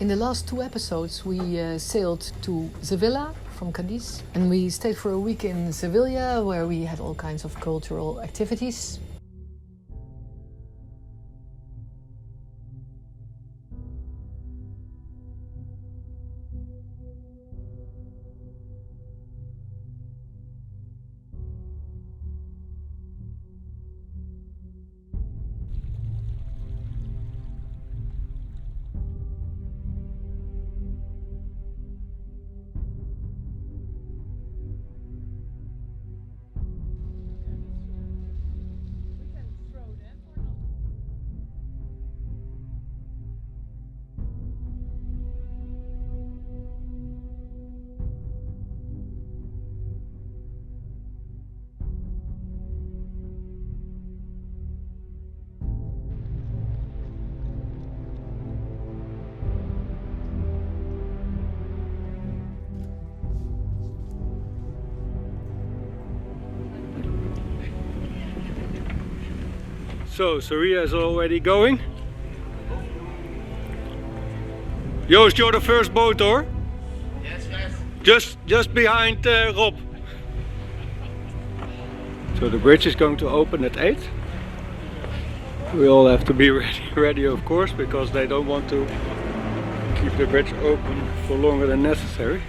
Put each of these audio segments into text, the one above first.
In the last 2 episodes, we sailed to Sevilla from Cadiz, and we stayed for a week in Sevilla, where we had all kinds of cultural activities. So, Saria is already going. Joost, you're the first boat, or? Yes. Just behind Rob. So the bridge is going to open at 8. We all have to be ready of course, because they don't want to keep the bridge open for longer than necessary.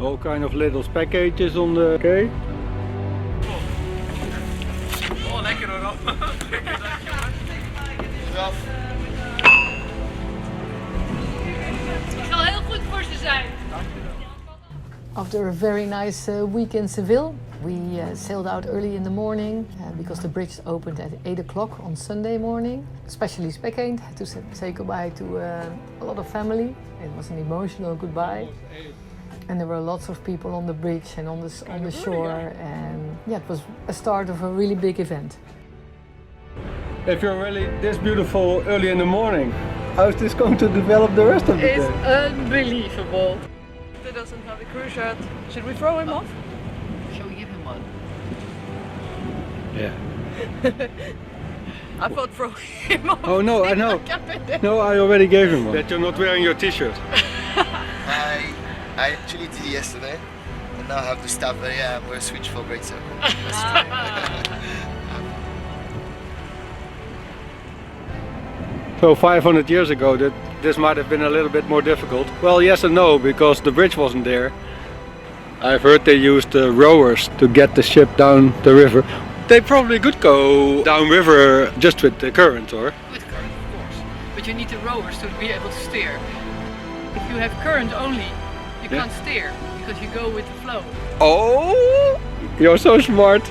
All kind of little packages on the quay. Oh, lekker hoor. Lekker, dankjewel. Het zal heel goed voor ze zijn. After a very nice week in Seville, we sailed out early in the morning because the bridge opened at 8 o'clock on Sunday morning. Especially Speckeind had to say goodbye to a lot of family. It was an emotional goodbye. And there were lots of people on the bridge and on the shore, and yeah, it was a start of a really big event. If you're really this beautiful early in the morning, how is this going to develop the rest of the day? It's unbelievable. He doesn't have a crew shirt. Should we throw him off? Shall we give him one? Yeah. I thought throw him off. Oh no, I know. No, I already gave him one. That you're not wearing your t-shirt. I actually did yesterday, and now I have to stop. But yeah, I'm going to switch for Great Circle. So 500 years ago, this might have been a little bit more difficult. Well, yes and no, because the bridge wasn't there. I've heard they used rowers to get the ship down the river. They probably could go downriver just with the current, or? With current, of course. But you need the rowers to be able to steer. If you have current only, you can't steer because you go with the flow. Oh, you're so smart.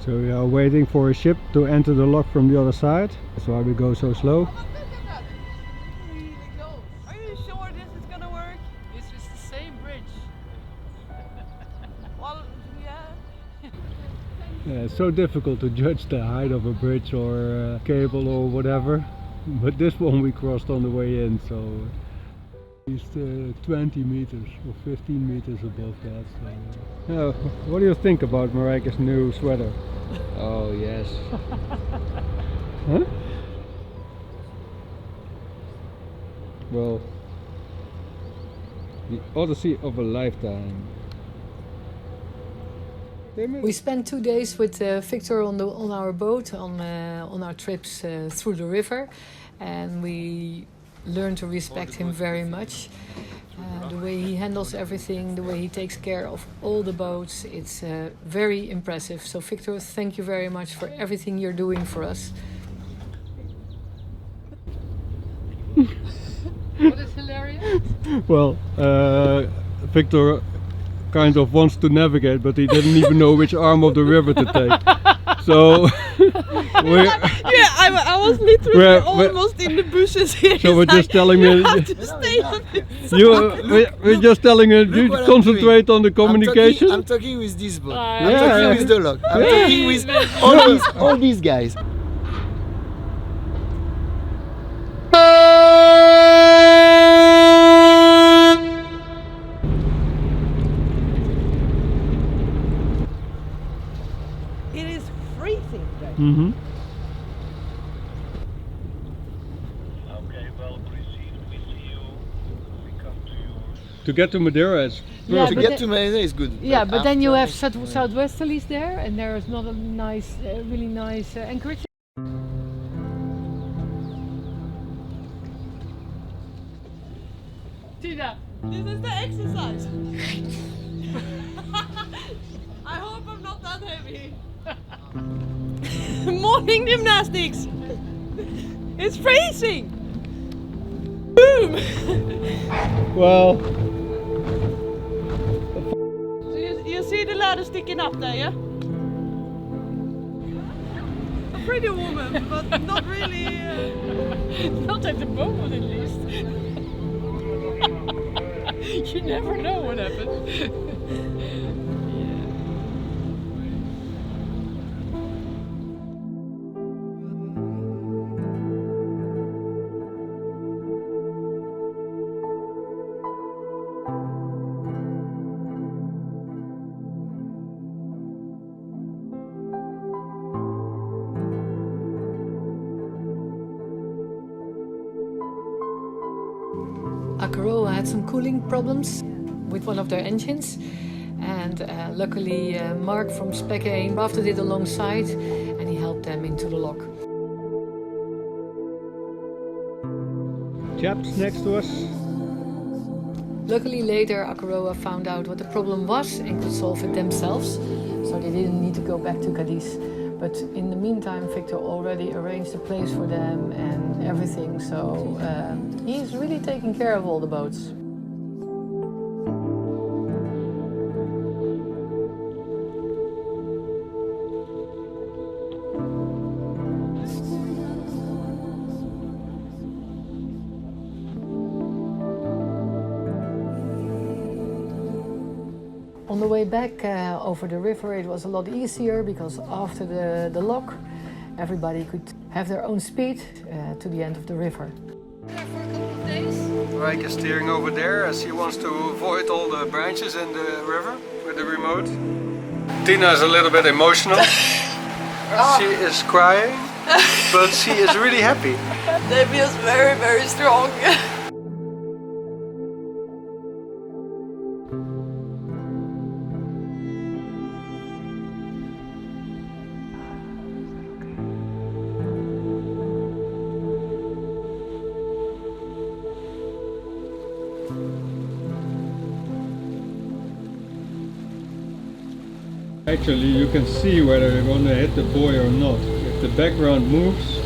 So we are waiting for a ship to enter the lock from the other side. That's why we go so slow. Are you sure this is gonna work? This is the same bridge. Well, yeah. Yeah, it's so difficult to judge the height of a bridge or a cable or whatever. But this one we crossed on the way in, so at least 20 meters or 15 meters above that. So, what do you think about Marijke's new sweater? Oh yes. Huh? Well, the odyssey of a lifetime. We spent 2 days with Victor on our boat on our trips through the river, and we learned to respect him very much. The way he handles everything, the way he takes care of all the boats, it's very impressive. So Victor, thank you very much for everything you're doing for us. What is hilarious? Well, Victor kind of wants to navigate, but he didn't even know which arm of the river to take. So we're, I was literally We're- almost in the bushes here. so we're just telling you you, have to stay on this we're just telling you, you what I'm concentrate on the communication. I'm talking with this boat. Yeah, I'm talking yeah. with the log. I'm Yeah. talking with all these guys. It is freezing there. Mm-hmm. Okay, well, proceed. We see you. We come to you. To get to Madeira is Yeah, To but get the- to Madeira is good. Yeah, but then you have after- southwesterlies there, and there is not a nice, really nice anchorage. Tina, This is the exercise. I hope I'm not that heavy. Morning gymnastics. It's freezing. Boom. well. So you see the ladder sticking up there, yeah? A pretty woman, but not really. not at the moment at least. You never know what happens. Akaroa had some cooling problems with one of their engines, and luckily Mark from Speckane rafted it alongside and he helped them into the lock. Chaps next to us. Luckily later Akaroa found out what the problem was and could solve it themselves, so they didn't need to go back to Cadiz. But in the meantime, Victor already arranged a place for them and everything, so he's really taking care of all the boats. On the way back over the river it was a lot easier because after the lock everybody could have their own speed to the end of the river. Rijk is steering over there as he wants to avoid all the branches in the river with the remote. Tina is a little bit emotional. She is crying, but she is really happy. That feels very, very strong. Actually, you can see whether you're going to hit the buoy or not. If the background moves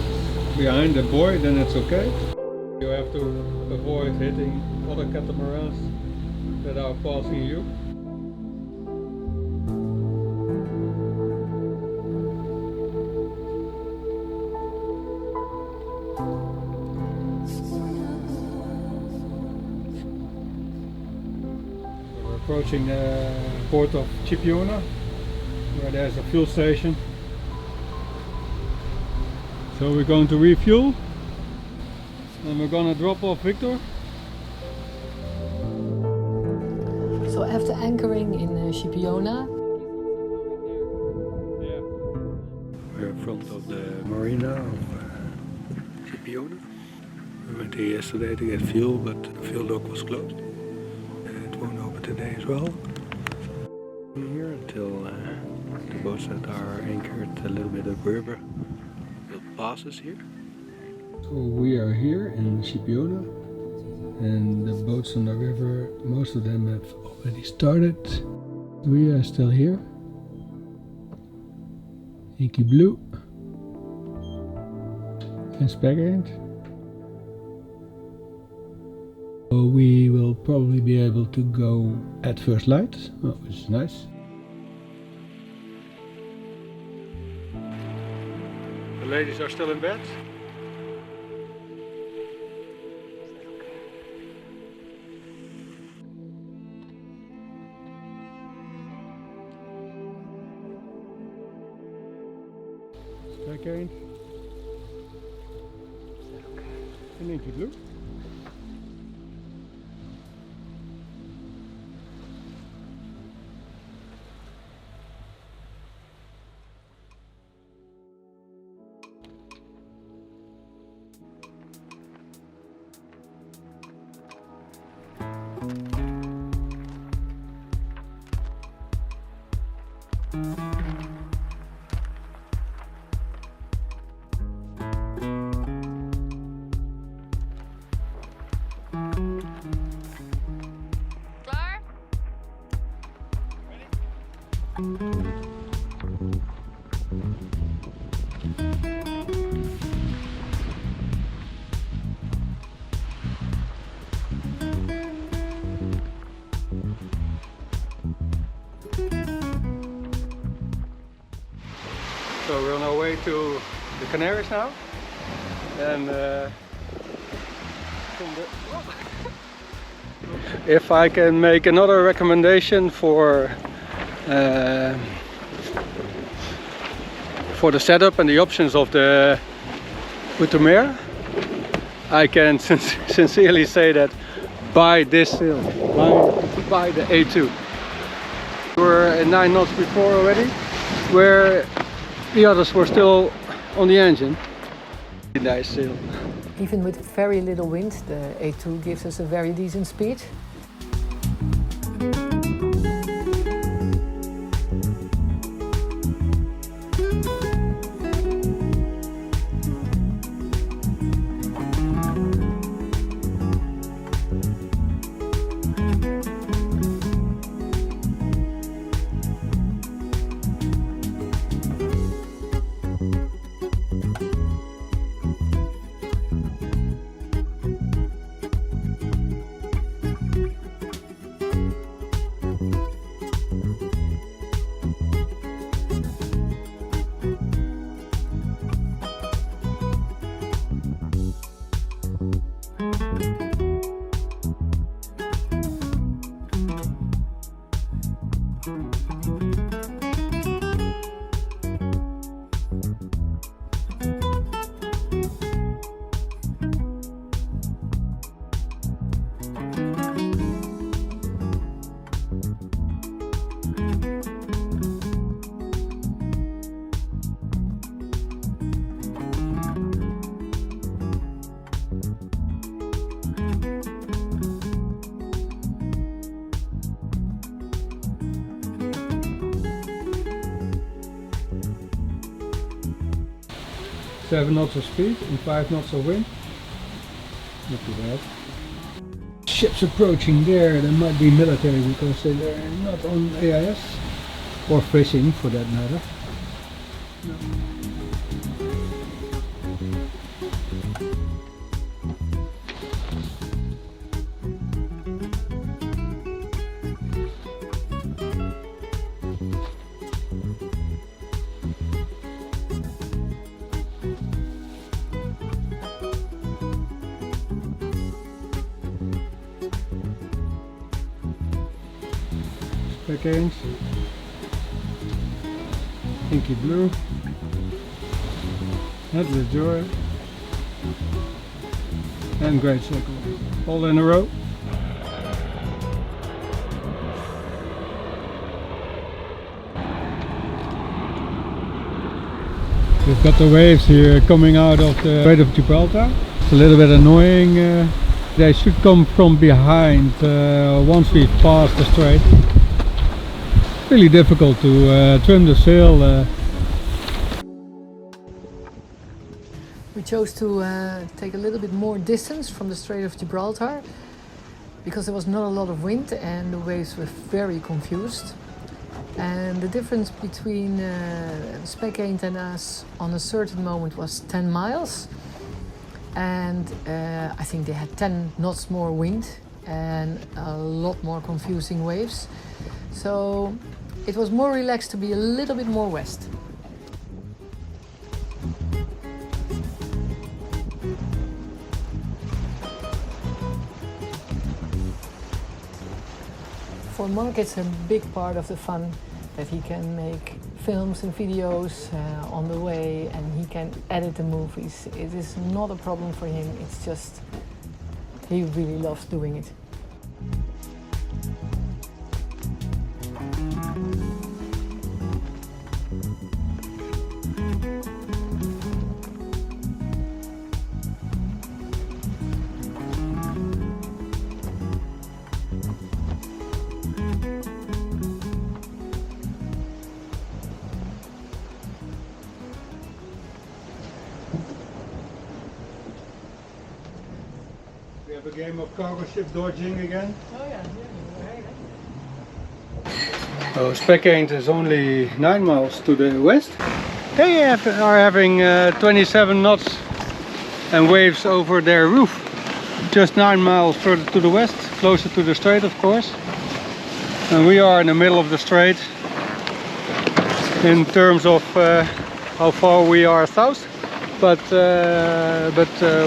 behind the buoy, then it's okay. You have to avoid hitting other catamarans that are passing you. We're approaching the port of Chipiona, where there's a fuel station. So we're going to refuel and we're going to drop off Victor. So after anchoring in Chipiona, We're in front of the marina of Chipiona. We went here yesterday to get fuel, but the fuel dock was closed. It won't open today as well. Here until the boats that are anchored a little bit of river will pass us here. So we are here in Chipiona, and the boats on the river, most of them have already started. We are still here. Inky Blue and Speckane. So we will probably be able to go at first light, which is nice. ladies are still in bed? Second. En Inky Blue. Klaar? So we're on our way to the Canaries now, and if I can make another recommendation for the setup and the options of the Outremer, I can sincerely say that buy this sail, buy the A2. We were at 9 knots before already, where the others were still on the engine. Nice sail. Even with very little wind, the A2 gives us a very decent speed. Seven knots of speed and 5 knots of wind. Not too bad. Ships approaching there, they might be military because they're not on AIS or fishing for that matter. No. Spec-Ains, Inky Blue, Headless Joy, and Great Circle, all in a row. We've got the waves here coming out of the Strait of Gibraltar. It's a little bit annoying. They should come from behind once we've passed the strait. Really difficult to trim the sail. We chose to take a little bit more distance from the Strait of Gibraltar because there was not a lot of wind and the waves were very confused. And the difference between Spec-Ains and us on a certain moment was 10 miles. And I think they had 10 knots more wind and a lot more confusing waves. So it was more relaxed to be a little bit more west. For Mark, it's a big part of the fun that he can make films and videos on the way, and he can edit the movies. It is not a problem for him, it's just he really loves doing it. We have a game of cargo ship dodging again. Oh yeah, So Speckeind is only 9 miles to the west. They are having 27 knots and waves over their roof. Just 9 miles further to the west, closer to the strait of course. And we are in the middle of the strait in terms of how far we are south, but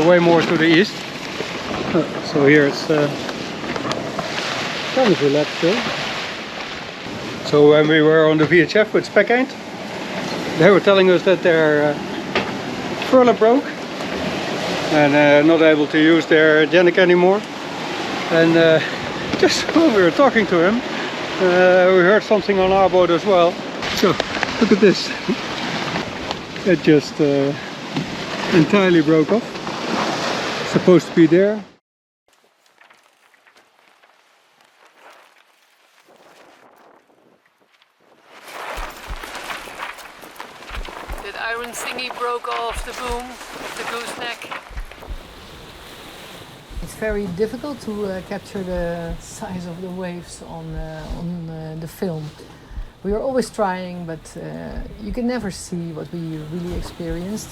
way more to the east. So here it's kind of relaxed still. So when we were on the VHF with Speckeind, they were telling us that their furler broke and not able to use their Gennac anymore. And just when we were talking to him, we heard something on our boat as well. So look at this. It just entirely broke off. It's supposed to be there. That iron thingy broke off the boom of the gooseneck. It's very difficult to capture the size of the waves on the film. We are always trying, but you can never see what we really experienced.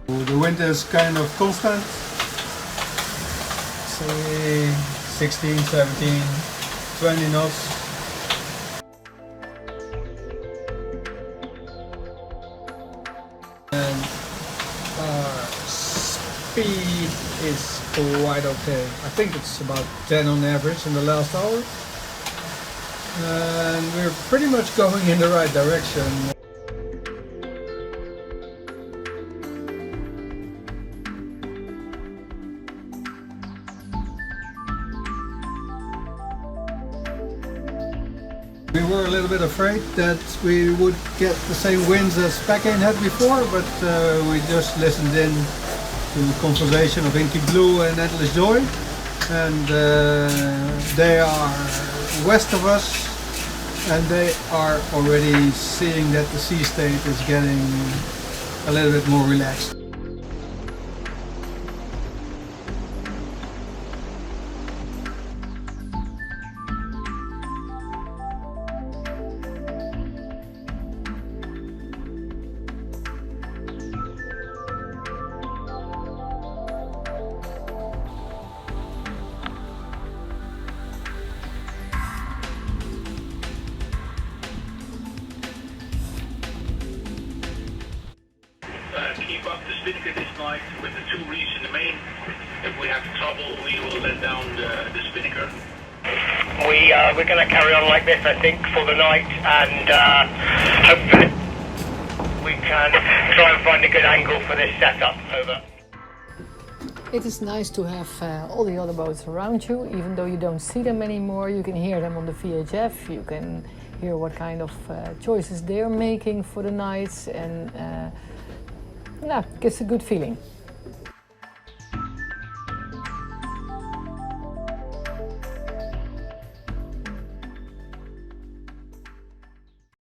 The wind is kind of constant, say 16, 17, 20 knots. And speed is quite okay. I think it's about 10 on average in the last hour. And we're pretty much going in the right direction. We were a little bit afraid that we would get the same winds as Speckeind had before, but we just listened in to the conversation of Inky Blue and Endless Joy, and they are west of us, and they are already seeing that the sea state is getting a little bit more relaxed. Keep up the spinnaker this night with the 2 reefs in the main. If we have trouble, we will let down the spinnaker. We we're going to carry on like this, I think, for the night, and hopefully we can try and find a good angle for this setup. Over. It is nice to have all the other boats around you, even though you don't see them anymore. You can hear them on the VHF, you can hear what kind of choices they're making for the nights, and yeah, it gives a good feeling.